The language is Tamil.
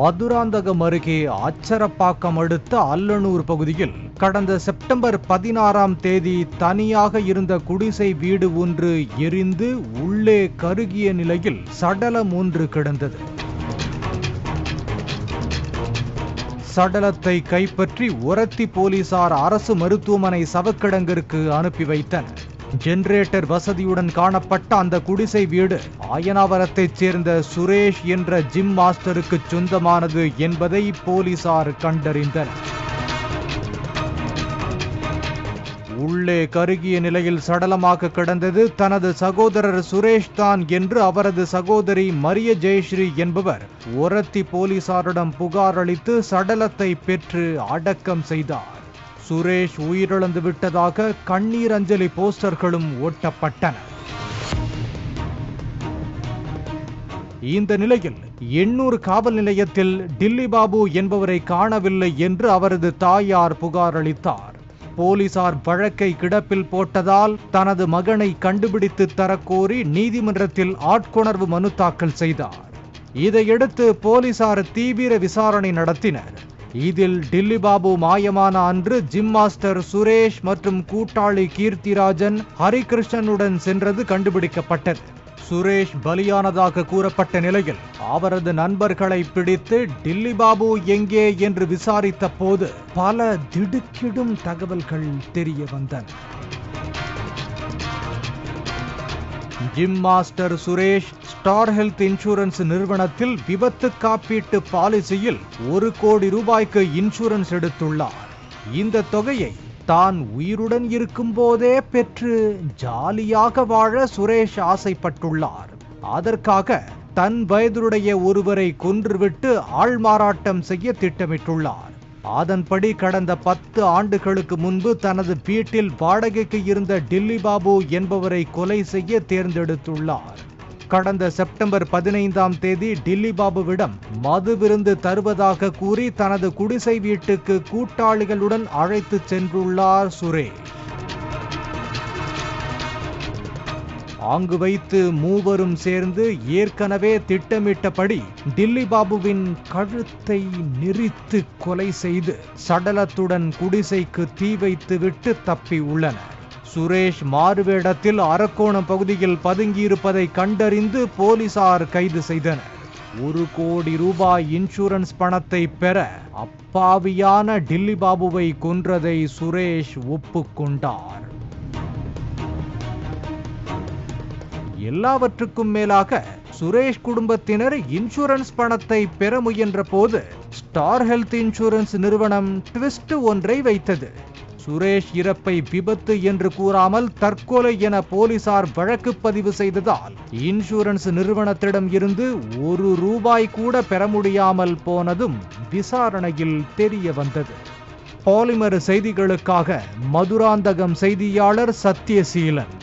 மதுராந்தகம் அருகே அச்சரப்பாக்கம் அடுத்த அல்லனூர் பகுதியில் கடந்த செப்டம்பர் 16ஆம் தேதி தனியாக இருந்த குடிசை வீடு ஒன்று எரிந்து உள்ளே கருகிய நிலையில் சடலம் ஒன்று கிடந்தது. சடலத்தை கைப்பற்றி ஒரத்தி போலீசார் அரசு மருத்துவமனை சவக்கிடங்கிற்கு அனுப்பி வைத்தனர். ஜெனரேட்டர் வசதியுடன் காணப்பட்ட அந்த குடிசை வீடு ஆயனாவரத்தைச் சேர்ந்த சுரேஷ் என்ற ஜிம் மாஸ்டருக்கு சொந்தமானது என்பதை போலீசார் கண்டறிந்தனர். உள்ளே கருகிய நிலையில் சடலமாக கிடந்தது தனது சகோதரர் சுரேஷ் தான் என்று அவரது சகோதரி மரிய ஜெயஸ்ரீ என்பவர் ஒரத்தி போலீசாரிடம் புகார் அளித்து சடலத்தை பெற்று அடக்கம் செய்தார். சுரேஷ் உயிரிழந்து விட்டதாக கண்ணீர் அஞ்சலி போஸ்டர்களும் ஒட்டப்பட்டன. இந்த நிலையில் எண்ணூர் காவல் நிலையத்தில் டில்லி பாபு என்பவரை காணவில்லை என்று அவரது தாயார் புகார் அளித்தார். போலீசார் வழக்கை கிடப்பில் போட்டதால் தனது மகனை கண்டுபிடித்து தரக்கோரி நீதிமன்றத்தில் ஆட்கொணர்வு மனு தாக்கல் செய்தார். இதையடுத்து போலீசார் தீவிர விசாரணை நடத்தினர். இதில் டில்லி பாபு மாயமான அன்று ஜிம் மாஸ்டர் சுரேஷ் மற்றும் கூட்டாளி கீர்த்திராஜன் ஹரிகிருஷ்ணனுடன் சென்றது கண்டுபிடிக்கப்பட்டது. சுரேஷ் பலியானதாக கூறப்பட்ட நிலையில் அவரது நண்பர்களை பிடித்து டில்லி பாபு எங்கே என்று விசாரித்த போது பல திடுக்கிடும் தகவல்கள் தெரிய வந்தன. ஜிம் மாஸ்டர் சுரேஷ் ஸ்டார் ஹெல்த் இன்சூரன்ஸ் நிறுவனத்தில் விபத்து காப்பீட்டு பாலிசியில் 1 கோடி ரூபாய்க்கு இன்சூரன்ஸ் எடுத்துள்ளார். இந்த தொகையை தான் உயிருடன் இருக்கும் போதே பெற்று ஜாலியாக வாழ சுரேஷ் ஆசைப்பட்டுள்ளார். அதற்காக தன் வயதுடைய ஒருவரை கொன்றுவிட்டு ஆள்மாறாட்டம் செய்ய திட்டமிட்டுள்ளார். அதன்படி கடந்த 10 ஆண்டுகளுக்கு முன்பு தனது வீட்டில் வாடகைக்கு இருந்த டில்லி பாபு என்பவரை கொலை செய்ய தேர்ந்தெடுத்துள்ளார். கடந்த செப்டம்பர் 15ஆம் தேதி டில்லி பாபுவிடம் மது விருந்து தருவதாக கூறி தனது குடிசை வீட்டுக்கு கூட்டாளிகளுடன் அழைத்து சென்றுள்ளார் சுரேஷ். அங்கு வைத்து மூவரும் சேர்ந்து ஏற்கனவே திட்டமிட்டபடி டில்லி பாபுவின் கழுத்தை நெரித்து கொலை செய்து சடலத்துடன் குடிசைக்கு தீ வைத்து விட்டு தப்பி உள்ளனர். சுரேஷ் மாறுவேடத்தில் அரக்கோணம் பகுதியில் பதுங்கியிருப்பதை கண்டறிந்து போலீசார் கைது செய்தனர். 1 கோடி ரூபாய் இன்சூரன்ஸ் பணத்தை பெற அப்பாவியான டில்லி பாபுவை கொன்றதை சுரேஷ் ஒப்புக்கொண்டார். எல்லாவற்றுக்கும் மேலாக சுரேஷ் குடும்பத்தினர் இன்சூரன்ஸ் பணத்தை பெற முயன்ற போது ஸ்டார் ஹெல்த் இன்சூரன்ஸ் நிறுவனம் ட்விஸ்ட் ஒன்றை வைத்தது. சுரேஷ் இறப்பை விபத்து என்று கூறாமல் தற்கொலை என போலீசார் வழக்கு பதிவு செய்ததால் இன்சூரன்ஸ் நிறுவனத்திடம் இருந்து 1 ரூபாய் கூட பெற முடியாமல் போனதும் விசாரணையில் தெரிய வந்தது. பாலிமர் செய்திகளுக்காக மதுராந்தகம் செய்தியாளர் சத்யசீலன்.